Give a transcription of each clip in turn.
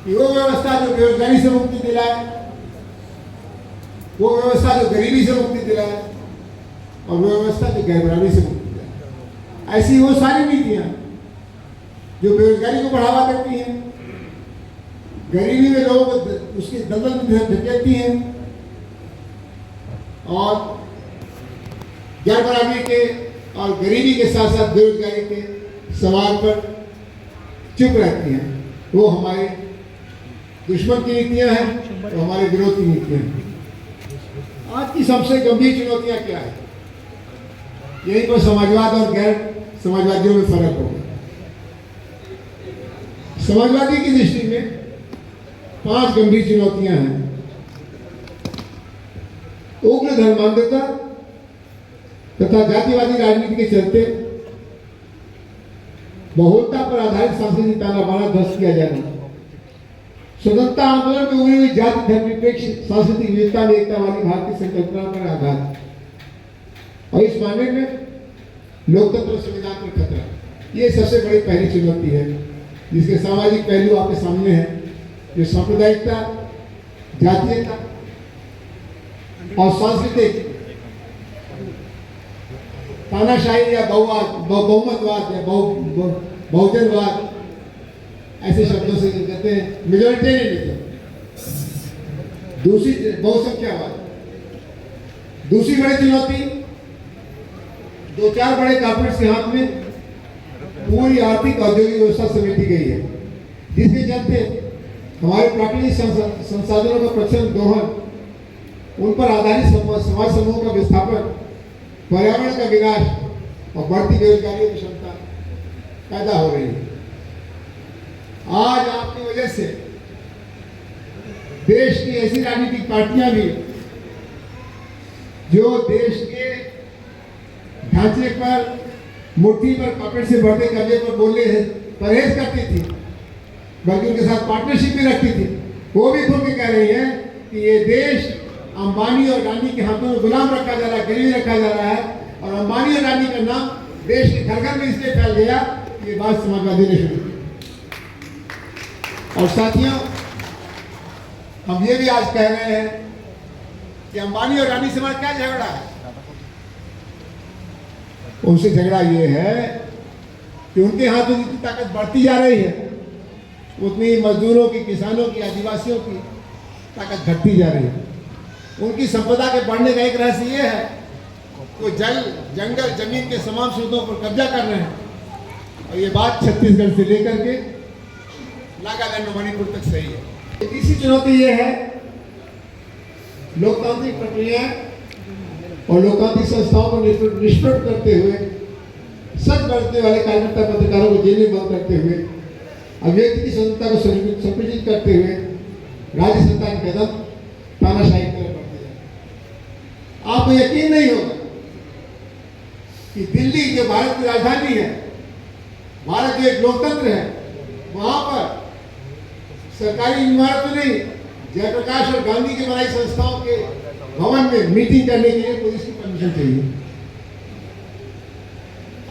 कि वो व्यवस्था जो बेरोजगारी से मुक्ति दिलाए, वो व्यवस्था जो गरीबी से मुक्ति दिलाए, और वो व्यवस्था जो गैर बराबरी से मुक्ति दिलाए। ऐसी वो सारी नीतियां जो बेरोजगारी को बढ़ावा देती हैं, गरीबी में लोगों को उसकी दलदल में धकेलती हैं, और गैर बराबरी के और गरीबी के साथ साथ बेरोजगारी के सवाल पर चुप रहती हैं, वो हमारे दुश्मन की नीतियां हैं, वो हमारे विरोध की नीतियां हैं। आज की सबसे गंभीर चुनौतियां क्या है? यही पर समाजवाद और गैर समाजवादियों में फर्क होगा। समाजवादी की दृष्टि में 5 गंभीर चुनौतियां हैं। उग्र धर्मांधता तथा जातिवादी राजनीति के चलते बहुलता पर आधारित सांस्कृतिक तानाबाना ध्वस्त किया जाना, स्वतंत्रता आंदोलन में उभरी हुई जाति धर्मनिरपेक्ष सांस्कृतिक विविधता में एकता वाली भारतीय संकल्पना पर आघात, और इस मामले में लोकतंत्र और संविधान पर खतरा। ये सबसे बड़ी पहली चुनौती है, जिसके सामाजिक पहलू आपके सामने है, जो सांप्रदायिकता, जातीयता और सांस्कृतिक तानाशाही या बहुमतवाद या बहुजनवाद, ऐसे शब्दों से कहते हैं मेजॉरिटेरियनिज्म, दूसरी बहुसंख्यावाद। दूसरी बड़ी चुनौती 2-4 बड़े कॉर्पोरेट्स के हाथ में पूरी आर्थिक औद्योगिक व्यवस्था समेटी गई है, जिसके चलते हमारे प्राकृतिक संसाधनों का प्रचंड दोहन, उन पर आधारित समाज समूह का विस्थापन, पर्यावरण का विनाश और बढ़ती बेरोजगारी की क्षमता पैदा हो रही है। आज आपकी वजह से देश की ऐसी राजनीतिक पार्टियां भी जो देश के ढांचे पर, मुट्ठी पर, पकड़ से बढ़ते कर्जे पर बोलने परहेज करती थी, बल्कि उनके साथ पार्टनरशिप भी रखती थी, वो भी खुल के कह रही है कि ये देश अंबानी और अडानी के हाथों में गुलाम रखा जा रहा है, गरीब रखा जा रहा है, और अंबानी और अडानी का नाम देश के घर घर में इसलिए फैल गया, ये बात समाजवादी ने शुरू की। और साथियों, हम ये भी आज कह रहे हैं कि अंबानी और अडानी से हमारा क्या झगड़ा है? उनसे झगड़ा ये है कि उनके हाथों की ताकत बढ़ती जा रही है, उतनी मजदूरों की, किसानों की, आदिवासियों की ताकत घटती जा रही है। उनकी संपदा के बढ़ने का एक रहस्य ये है कि वो जल, जंगल, जमीन के तमाम स्रोतों पर कब्जा कर रहे हैं, और ये बात छत्तीसगढ़ से लेकर के नागालैंड और मणिपुर तक सही है। तीसरी चुनौती ये है लोकतांत्रिक प्रक्रिया और लोकतांत्रिक संस्थाओं को निष्प्रभ करते हुए, सच बरतने वाले कार्यकर्ता पत्रकारों को जेल में बंद करते हुए, अभिव्यक्ति की स्वतंत्रता को संकुचित करते हुए राज्य सरकार के कदम तानाशाही की तरफ बढ़ते हैं। आपको यकीन नहीं होगा कि दिल्ली जो भारत की राजधानी है, भारत जो एक लोकतंत्र है, वहां पर सरकारी इमारत में नहीं, जयप्रकाश और गांधी की बनाई संस्थाओं के भवन में मीटिंग करने के लिए पुलिस की परमिशन चाहिए।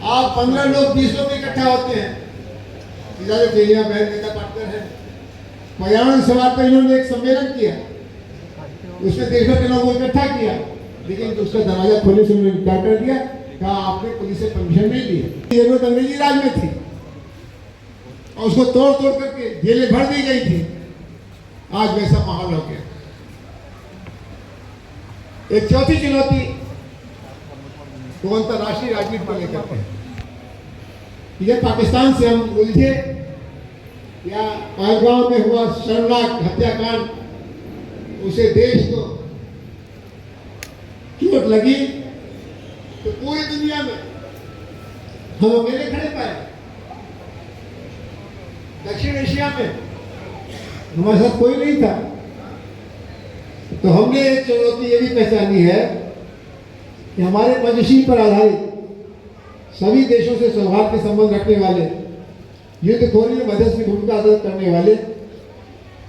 आप 15 लोग, 20 लोग इकट्ठा होते हैं, बहन नेता पाटकर है, पर्यावरण सवाल पर इन्होंने एक सम्मेलन किया, उसमें देशभर के लोगों को इकट्ठा किया, लेकिन उसका दरवाजा खोलने से उन्होंने इनकार कर दिया, कहा आपने पुलिस से परमिशन नहीं ली। जरूरत अंग्रेजी राज में थी और उसको तोड़ तोड़ करके जेलें भर दी गई थी। आज वैसा माहौल हो गया। एक चौथी चुनौती तो अंतरराष्ट्रीय राजनीति को लेकर के, यह पाकिस्तान से हम उलझे या पहलगांव में हुआ शर्मनाक हत्याकांड, उसे देश को चोट लगी तो पूरी दुनिया में हम अकेले खड़े पाए। दक्षिण एशिया में हमारे साथ कोई नहीं था, तो हमने एक चुनौती ये भी पहचानी है कि हमारे पंचशील पर आधारित सभी देशों से सौहार्द के संबंध रखने वाले, युद्धखोरी में मध्यस्थ की भूमिका अदा करने वाले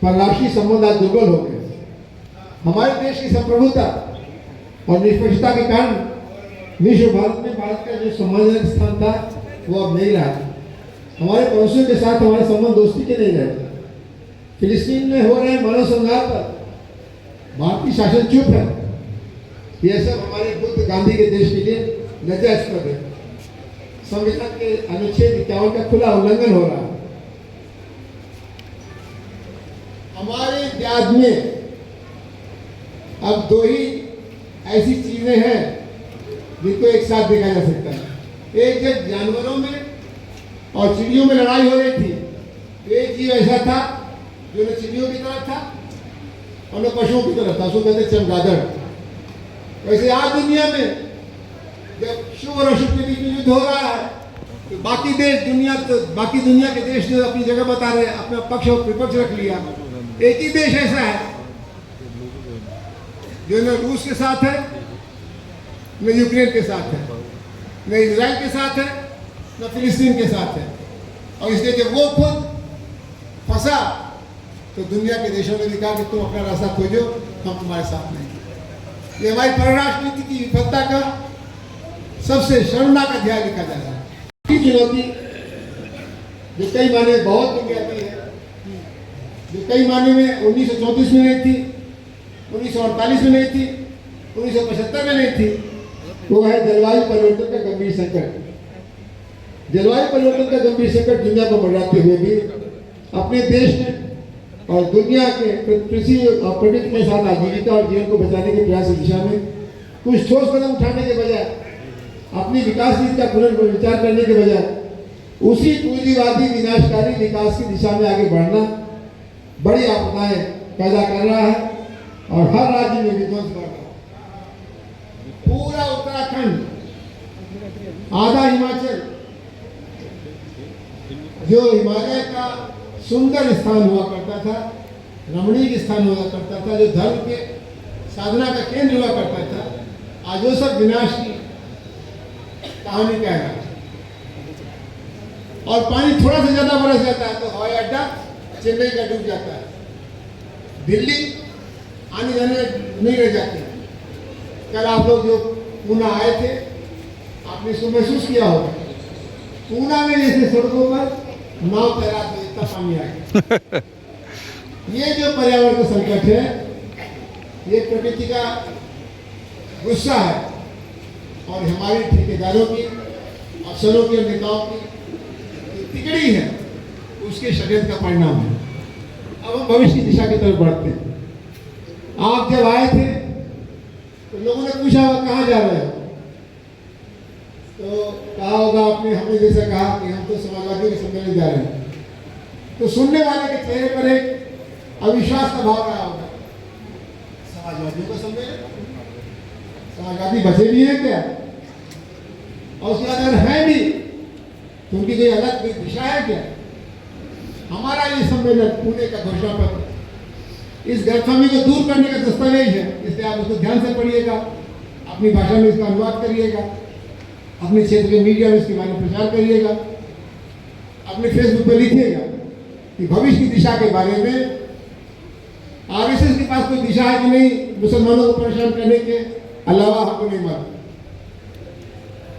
परराष्ट्रीय संबंध आज दुर्बल हो गए। हमारे देश की संप्रभुता और निष्पक्षता के कारण विश्व भारत में भारत का जो सम्मानजनक स्थान था वो अब नहीं रहा। हमारे पड़ोसियों के साथ हमारे संबंध दोस्ती के नहीं रहे। फिलिस्तीन में हो रहे मानव संघार पर भारतीय शासन चुप है। यह सब हमारे बुद्ध गांधी के देश के लिए लज्जास्पद है। संविधान के अनुच्छेद 51 का खुला उल्लंघन हो रहा है। हमारे इतिहास में अब दो ही ऐसी चीजें हैं जिनको एक साथ देखा जा सकता है। एक जब जानवरों में और चिड़ियों में लड़ाई हो रही थी, तो एक जीव ऐसा था जो न चिड़ियों की तरफ था और न पशुओं की तरफ था, उसको कहते चमगादड़। वैसे आज दुनिया में जब शुभ और अशुभ के बीच में युद्ध हो रहा है, तो बाकी दुनिया के देश जो अपनी जगह बता रहे, अपना पक्ष और विपक्ष रख लिया। एक ही देश ऐसा है जो न रूस के साथ है, न यूक्रेन के साथ है, न इजराइल के साथ है, न फिलिस्तीन के साथ है। और इसलिए जब वो खुद फंसा तो दुनिया के देशों ने भी कहा कि तुम अपना रास्ता खोजो, हम तुम्हारे साथ नहीं। ये हमारी परराष्ट्र नीति की विफलता का सबसे शर्मनाक अध्याय लिखा जा रहा है। चुनौती जो कई मायने में बहुत बुनियादी है, जो कई मायने में 1934 में नहीं थी, 1948 में नहीं थी, 1975 में नहीं थी, वो है जलवायु परिवर्तन का गंभीर संकट। जलवायु परिवर्तन का गंभीर संकट दुनिया को बढ़ाते हुए भी अपने देश में और दुनिया के कृषि और प्रकृति के साथ आजीविका और जीवन को बचाने के प्रयास की दिशा में कुछ ठोस कदम उठाने के बजाय, अपनी विकास नीति का पुनर्विचार करने के बजाय उसी पूंजीवादी विनाशकारी विकास की दिशा में आगे बढ़ना बड़ी आपदाएं पैदा कर रहा है और हर राज्य में विध्वंस बढ़ रहा है। पूरा उत्तराखंड, आधा हिमाचल, जो हिमालय का सुंदर स्थान हुआ करता था, रमणीक स्थान हुआ करता था, जो धर्म के साधना का केंद्र हुआ करता था, आज वो सब विनाश की कहानी कह रहा है। और पानी थोड़ा सा ज्यादा बरस जाता है तो हवाई अड्डा चेन्नई का डूब जाता है, दिल्ली आने जाने नहीं रह जाती। कल आप लोग जो पूना आए थे, आपने इसको महसूस किया होगा। पूना में जैसे सड़कों पर नाव तैरा तो इतना पानी आ गया। ये जो पर्यावरण का संकट है, ये प्रकृति का गुस्सा है और हमारे ठेकेदारों की, अफसरों के, नेताओं की तिकड़ी है, उसके षड्यंत्र का परिणाम है। अब हम भविष्य की दिशा की तरफ बढ़ते हैं। आप जब आए थे तो लोगों ने पूछा कहाँ जा रहे हो, तो कहा होगा आपने, हमने जैसे कहा कि हम तो समाजवादियों के सम्मेलन जा रहे हैं, तो सुनने वाले के चेहरे पर एक अविश्वास का भाव रहा होगा। समाजवादियों का सम्मेलन, समाजवादी बचे भी हैं क्या? और उसके अगर है भी तो उनकी कोई अलग दिशा है क्या? हमारा ये सम्मेलन पुणे का घोषणा पत्र इस गलतफहमी को दूर करने का दस्तावेज है, इसलिए आप उसको ध्यान से पढ़िएगा, अपनी भाषा में इसका अनुवाद करिएगा, अपने क्षेत्र के मीडिया में इसके बारे में प्रचार करिएगा, अपने फेसबुक पर लिखिएगा कि भविष्य की दिशा के बारे में आरएसएस के पास कोई दिशा है कि नहीं, मुसलमानों को परेशान करने के अलावा हमको नहीं मालूम।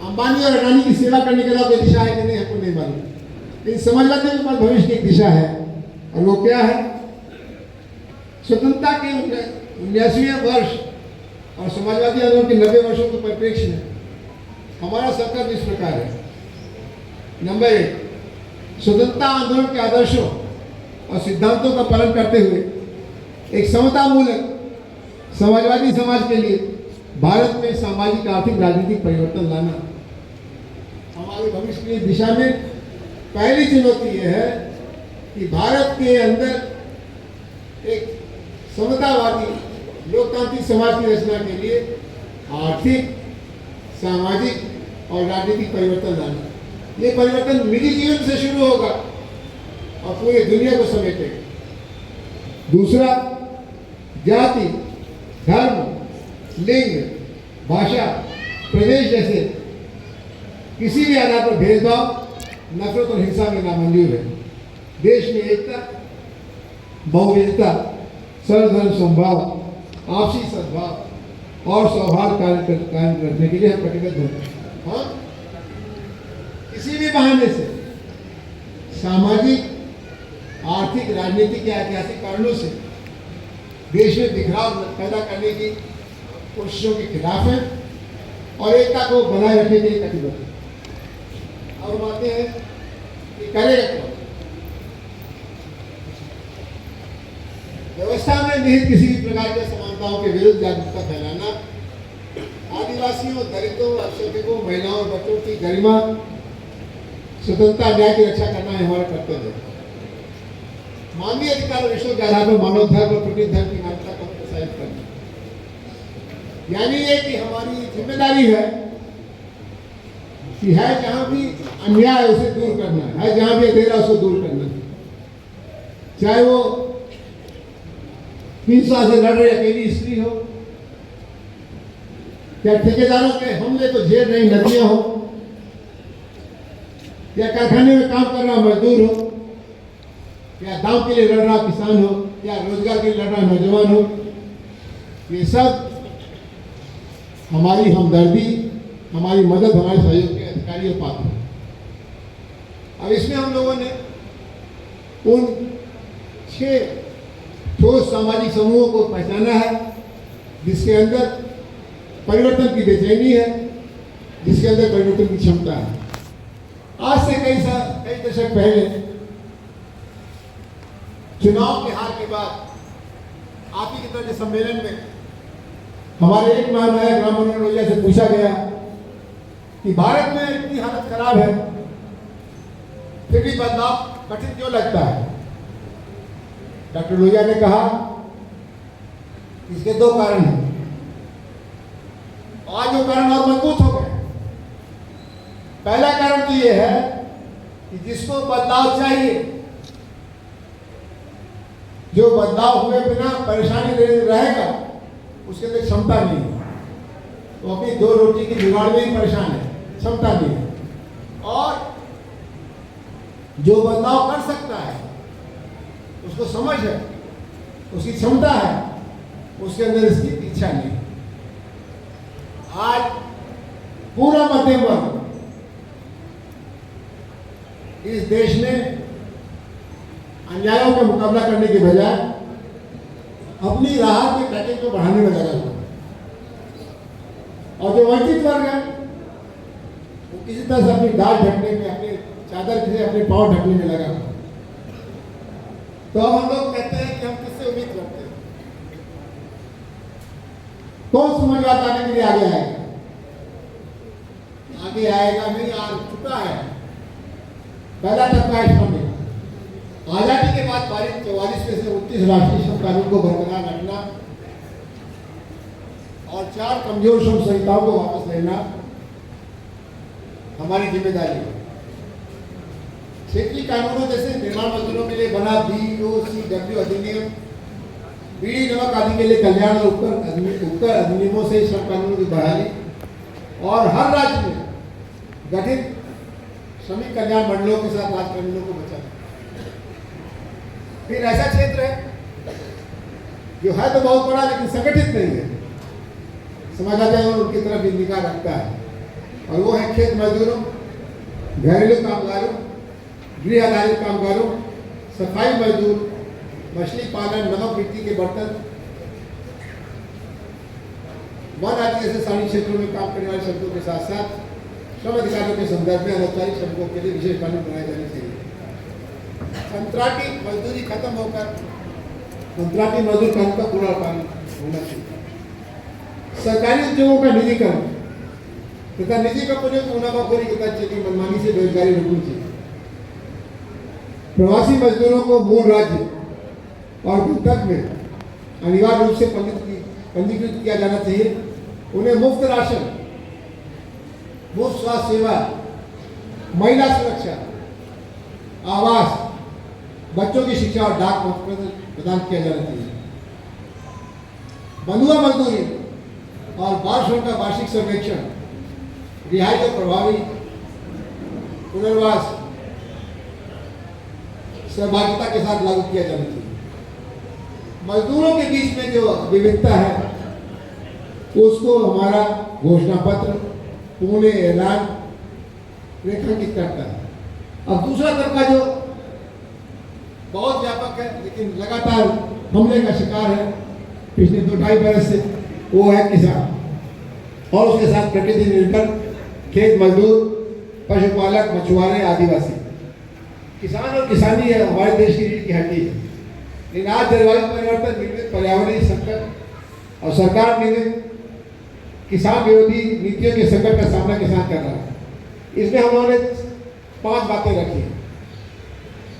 अंबानी और अडानी की सेवा करने के अलावा कोई दिशा है कि नहीं, हमको नहीं मालूम। लेकिन समाजवादियों के पास भविष्य की एक दिशा है, और वो क्या है? स्वतंत्रता के 79वें वर्ष और समाजवादी आंदोलन के 90 वर्षों के परिप्रेक्ष्य में हमारा संकल्प इस प्रकार है। नंबर 1, स्वतंत्रता आंदोलन के आदर्शों और सिद्धांतों का पालन करते हुए एक समता मूलक समाजवादी समाज के लिए भारत में सामाजिक, आर्थिक, राजनीतिक परिवर्तन लाना हमारे भविष्य की दिशा में पहली चुनौती यह है कि भारत के अंदर एक समतावादी लोकतांत्रिक समाज की रचना के लिए आर्थिक, सामाजिक और राजनीतिक परिवर्तन लाना। ये परिवर्तन निजी जीवन से शुरू होगा और पूरी दुनिया को समेटेगा। दूसरा, जाति, धर्म, लिंग, भाषा, प्रदेश जैसे किसी भी आधार पर भेदभाव, नफरत और हिंसा में नामंजूर है। देश में एकता, बहुविधता, सर्वधर्म समभाव, आपसी सद्भाव और सौहार्द कायम रखने के लिए हम कटिबद्ध हैं। हाँ, किसी भी बहाने से सामाजिक, आर्थिक आर्थिक, राजनीतिक या ऐतिहासिक कारणों से देश में बिखराव पैदा करने की कोशिशों के खिलाफ है और एकता को बनाए रखने के लिए कटिबद्ध है। और मानते हैं कि करेगा कौन? व्यवस्था में निहित किसी भी प्रकार की असमानताओं के विरुद्ध जागरूकता फैलाना, आदिवासियों, दलितों, अल्पसंख्यकों, महिलाओं और बच्चों की गरिमा, स्वतंत्रता, न्याय की रक्षा करना है हमारा कर्तव्य है। मानवीय अधिकार और विश्व के आधार पर मानव धर्म और प्रकृति धर्म की मान्यता को प्रोत्साहित करना, यानी ये कि हमारी जिम्मेदारी है कि है जहां भी अन्याय उसे दूर करना है, जहां भी अंधेरा उसको दूर करना, चाहे वो हिंसा से लड़ रही अकेली स्त्री हो, या ठेकेदारों के हमले को झेल रही नदियां हो, या कारखाने में काम कर रहा मजदूर हो, या दाम के लिए लड़ रहा किसान हो, या रोजगार के लिए लड़ रहा नौजवान हो, ये सब हमारी हमदर्दी, हमारी मदद, हमारे सहयोग के अधिकारी और पात्र हैं। अब इसमें हम लोगों ने उन 6 ठोस सामाजिक समूहों को पहचाना है जिसके अंदर परिवर्तन की बेचैनी है, जिसके अंदर परिवर्तन की क्षमता है। आज से कई दशक पहले चुनाव के हार के बाद आप ही के तरह के सम्मेलन में हमारे एक महानायक राम मनोहर लोहिया से पूछा गया कि भारत में इतनी हालत खराब है फिर भी बदलाव कठिन क्यों लगता है? डॉक्टर लोहिया ने कहा इसके 2 कारण हैं। आज वो कारण और मजबूत हो गए। पहला कारण तो ये है कि जिसको बदलाव चाहिए, जो बदलाव हुए बिना परेशानी रहेगा, उसके अंदर क्षमता नहीं है। वो अपनी 2 रोटी की जुगाड़ में ही परेशान है, क्षमता नहीं है। और जो बदलाव कर सकता है, उसको समझ है, उसकी क्षमता है, उसके अंदर इसकी इच्छा नहीं। आज पूरा मध्यम वर्ग इस देश में अन्यायों का मुकाबला करने के बजाय अपनी राहत के पैकेज को बढ़ाने में लगा हुआ है। और जो वंचित वर्ग है वो किसी तरह से अपनी दाल ढकने में, अपने चादर से अपने पांव ढकने में लगा हुआ है। तो अब हम लोग कहते हैं कि हम किससे उम्मीद करते हैं? कौन समाजवाद लाने के लिए आगे आएगा? आगे आएगा नहीं, आ चुका है। पहला तबका है श्रमिक। आजादी के बाद पारित 44 में से 29 राष्ट्रीय श्रम कानून को बरकरार रखना और 4 कमजोर श्रम संहिताओं को वापस लेना हमारी जिम्मेदारी है। क्षेत्रीय कानूनों जैसे निर्माण मजदूरों के लिए बना BOCW अधिनियम, बीड़ी नमक आदि के लिए कल्याण और उपकर अधिनियमों से श्रम कानूनों की बहाली और हर राज्य में गठित श्रमिक कल्याण मंडलों के साथ राजकानूनों को बचाना। फिर ऐसा क्षेत्र है जो है तो बहुत बड़ा लेकिन संगठित नहीं है, समाजवादी आंदोलन उनकी तरफ भी निगाह रखता है, और वो है खेत मजदूरों, घरेलू कामगारों, गृह आधारित कामगारों, सफाई मजदूर, मछली पालन, नमक मिट्टी के बर्तन, वन आदि जैसे सारी क्षेत्रों में काम करने वाले श्रमिकों के साथ साथ श्रम अधिकारियों के संदर्भ में अनौपचारिक श्रमिकों के लिए विशेष कानून बनाए जाने चाहिए। कंत्राटी मजदूरी खत्म होकर कंत्राटी मजदूर कानून का पूरा कानून होना चाहिए। सरकारी उद्योगों का निजीकरण तथा निजी कंपनियों को मुनाफाखोरी के तथ्य की मनमानी से बेरोजगारी रोकनी चाहिए। प्रवासी मजदूरों को मूल राज्य और गंतव्य में अनिवार्य रूप से पंजीकृत किया जाना चाहिए। उन्हें मुफ्त राशन, मुफ्त स्वास्थ्य सेवा, महिला सुरक्षा, आवास, बच्चों की शिक्षा और डाक प्रदान किया जाना चाहिए। बंधुआ मजदूरी और बाल श्रम का वार्षिक सर्वेक्षण, रिहाई और प्रभावी पुनर्वास सहभागिता के साथ लागू किया जाना चाहिए। मजदूरों के बीच में जो विविधता है उसको हमारा घोषणा पत्र, पुणे ऐलान रेखांकित करता है। अब दूसरा तबका जो बहुत व्यापक है, लेकिन लगातार हमले का शिकार है पिछले 2-2.5 बरस से, वो है किसान और उसके साथ प्रकृति निर्भर खेत मजदूर, पशुपालक, मछुआरे, आदिवासी। किसान और किसानी है हमारे देश की रीढ़ की हड्डी है। लेकिन आज जलवायु परिवर्तन, निर्मित पर्यावरणीय संकट और सरकार निर्मित किसान विरोधी नीतियों के संकट का सामना किसान कर रहा है। इसमें हमने 5 बातें रखी हैं।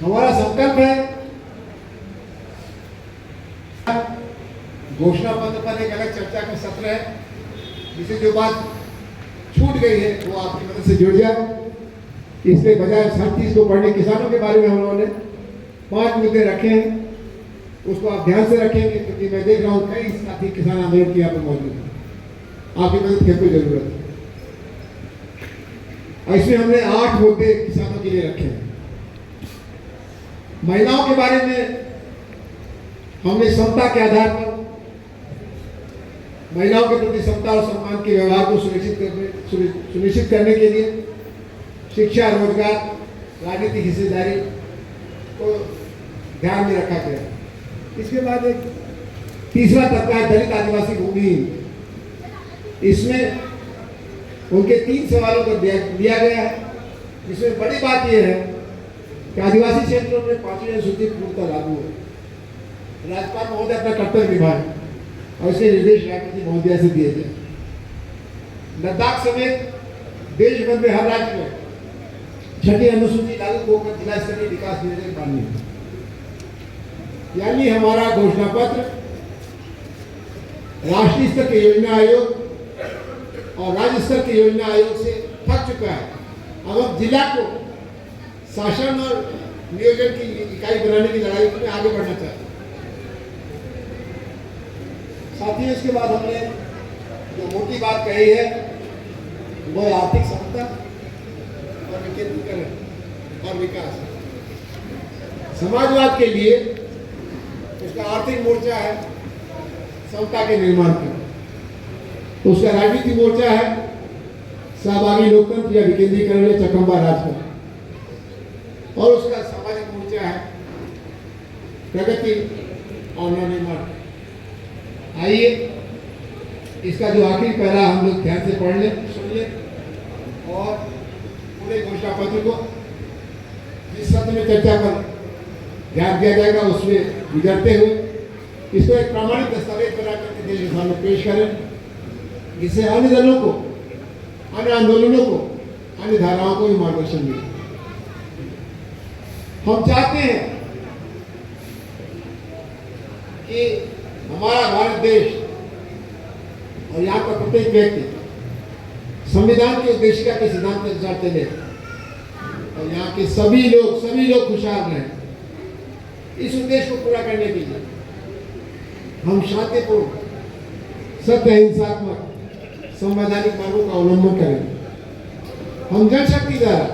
हमारा संकल्प है घोषणा पत्र पर एक अलग चर्चा का सत्र है, जिसे जो बात छूट गई है वो आपकी मदद से जुड़ जाए। इसलिए बजाय हर चीज को पढ़ने, किसानों के बारे में हम लोगों ने 5 मुद्दे रखे हैं, उसको आप ध्यान से रखेंगे, क्योंकि मैं देख रहा हूँ कई साथी किसान आंदोलन की यहाँ पर मौजूद है, आपकी मदद की कोई जरूरत है। और इसमें हमने 8 मुद्दे किसानों के लिए रखे हैं। महिलाओं के बारे में हमने समता के आधार पर महिलाओं के प्रति समता और सम्मान के व्यवहार को सुनिश्चित करने के लिए शिक्षा, रोजगार, राजनीतिक हिस्सेदारी को ध्यान में रखा गया। इसके बाद एक तीसरा तबका है दलित, आदिवासी, भूमिहीन। इसमें उनके 3 सवालों को दिया गया है, जिसमें बड़ी बात यह है कि आदिवासी क्षेत्रों में 5वीं अनुसूची पूर्णतः लागू है। राज्यपाल महोदय अपना कर्तव्य निभाएं और इसके निर्देश राष्ट्रपति महोदय से दिए जाए। लद्दाख समेत देश भर में हर राज्य में 6ठी अनुसूची लागू होकर जिला स्तरीय विकास योजना बननी है। यानी हमारा घोषणा पत्र राष्ट्रीय स्तर के योजना आयोग और राज्य स्तर के योजना आयोग से थक चुका है। अब हम जिला को शासन और नियोजन की इकाई बनाने की लड़ाई में आगे बढ़ना चाहते हैं। साथियों, इसके बाद हमने जो मोटी बात कही है वो आर्थिक समता और विकेंद्रीकरण और विकास। समाजवाद के लिए उसका आर्थिक मोर्चा है समता के निर्माण का, उसका राजनीतिक मोर्चा है सहभागी लोकतंत्र या विकेंद्रीकरण या चकम्बा राज का, और उसका सामाजिक मोर्चा है प्रगति और नवनिर्माण। आइए इसका जो आखिरी पैरा हम लोग ध्यान से पढ़ लें, सुन लें और पूरे घोषणा पत्र को जिस सत्र में चर्चा पर ध्यान दिया जाएगा उसमें गुजरते हुए इसको एक प्रामाणिक दस्तावेज बना करके देश के सामने पेश करें, जिससे अन्य दलों को, अन्य आंदोलनों को, अन्य धाराओं को भी मार्गदर्शन मिले। हम चाहते हैं कि हमारा भारत देश और यहाँ का प्रत्येक व्यक्ति संविधान की उद्देशिका के सिद्धांत के अनुसार चले और यहाँ के सभी लोग खुशहाल रहें। इस उद्देश्य को पूरा करने के लिए हम शांतिपूर्ण, सत्य, हिंसात्मक, संवैधानिक मार्गों का अवलंबन करेंगे। हम जनशक्ति द्वारा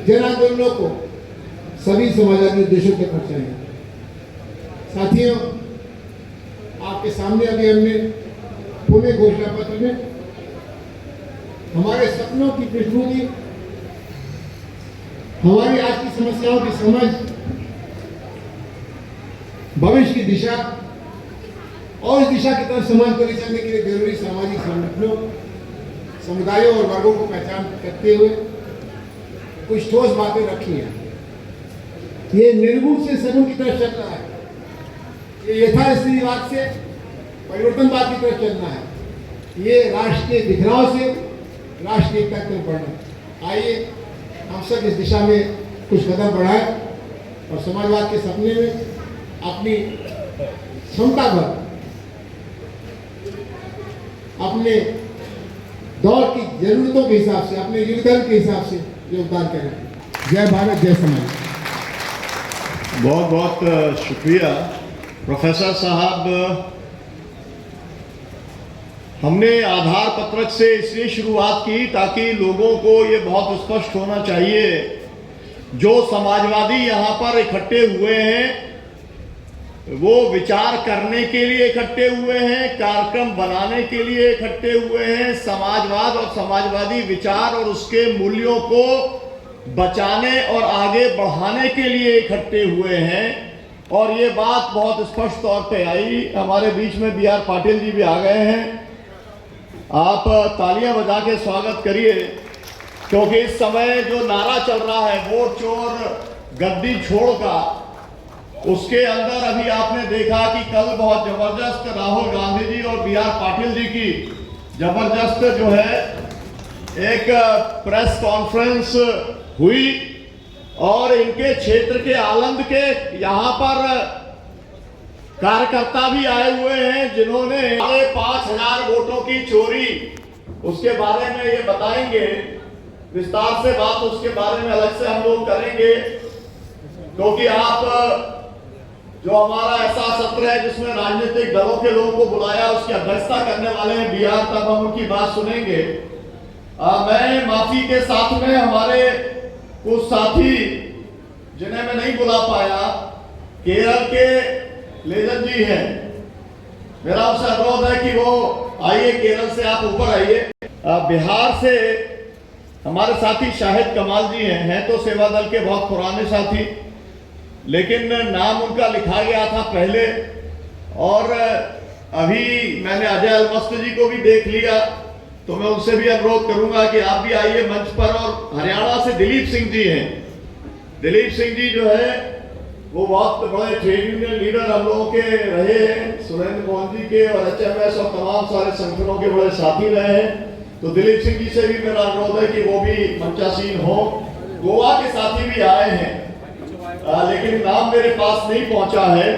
जन आंदोलनों को सभी समाजवादी उद्देश्यों तक पहुंचाएंगे। साथियों, आपके सामने अभी हमने पुणे घोषणा पत्र में हमारे सपनों की पृष्ठभूमि, हमारी आज की समस्याओं की समझ, भविष्य की दिशा और इस दिशा की तरफ समाज को ले चलने के लिए जरूरी सामाजिक संगठनों, समुदायों और वर्गों को पहचान करते हुए कुछ ठोस बातें रखी हैं। ये निर्गुण से सगुण की तरफ चल रहा है, ये यथास्थितिवाद से परिवर्तनवाद की तरफ चलना है, ये राष्ट्रीय बिखराव से राष्ट्रीय एकता की तरफ बढ़ना। आइए हम सब इस दिशा में कुछ कदम बढ़ाएं और समाजवाद के सपने में अपनी क्षमता पर, अपने दौर की जरूरतों के हिसाब से, अपने योगदान के हिसाब से योगदान करें। जय भारत, जय समाज। बहुत बहुत शुक्रिया प्रोफेसर साहब। हमने आधार पत्रक से इसलिए शुरुआत की ताकि लोगों को ये बहुत स्पष्ट होना चाहिए, जो समाजवादी यहाँ पर इकट्ठे हुए हैं वो विचार करने के लिए इकट्ठे हुए हैं, कार्यक्रम बनाने के लिए इकट्ठे हुए हैं। समाजवाद और समाजवादी विचार और उसके मूल्यों को बचाने और आगे बढ़ाने के लिए इकट्ठे हुए हैं। और ये बात बहुत स्पष्ट तौर पे आई। हमारे बीच में बी आर पाटिल जी भी आ गए हैं। आप तालियां बजा के स्वागत करिए, क्योंकि इस समय जो नारा चल रहा है वोट चोर गद्दी छोड़ का, उसके अंदर अभी आपने देखा कि कल बहुत जबरदस्त राहुल गांधी जी और बी आर पाटिल जी की जबरदस्त जो है एक प्रेस कॉन्फ्रेंस हुई। और इनके क्षेत्र के आलंद के यहाँ पर कार्यकर्ता भी आए हुए हैं, जिन्होंने 5,000 वोटों की चोरी, उसके बारे में ये बताएंगे विस्तार से बात, उसके बारे में अलग से हम लोग करेंगे। क्योंकि आप जो हमारा ऐसा सत्र है जिसमें राजनीतिक दलों के लोगों को बुलाया, उसकी अध्यक्षता करने वाले हैं बी आर, तब हम उनकी बात सुनेंगे। मैं माफी के साथ में हमारे कुछ साथी जिन्हें मैं नहीं बुला पाया, केरल के लेजन जी हैं, मेरा उनसे अनुरोध है कि वो आइए, केरल से आप ऊपर आइए। बिहार से हमारे साथी शाहिद कमाल जी हैं तो सेवा दल के बहुत पुराने साथी, लेकिन नाम उनका लिखा गया था पहले। और अभी मैंने अजय अलमस्त जी को भी देख लिया, तो मैं उनसे भी अनुरोध करूंगा कि आप भी आइए मंच पर। और हरियाणा से दिलीप सिंह जी हैं। दिलीप सिंह जी जो है वो बहुत बड़े ट्रेड यूनियन लीडर हम लोगों के रहे हैं, सुरेंद्र मोहन जी के और HMS और तमाम सारे संगठनों के बड़े साथी रहे हैं। तो दिलीप सिंह जी से भी मेरा अनुरोध है कि वो भी मंचासीन हो। गोवा के साथी भी आए हैं, लेकिन नाम मेरे पास नहीं पहुंचा है।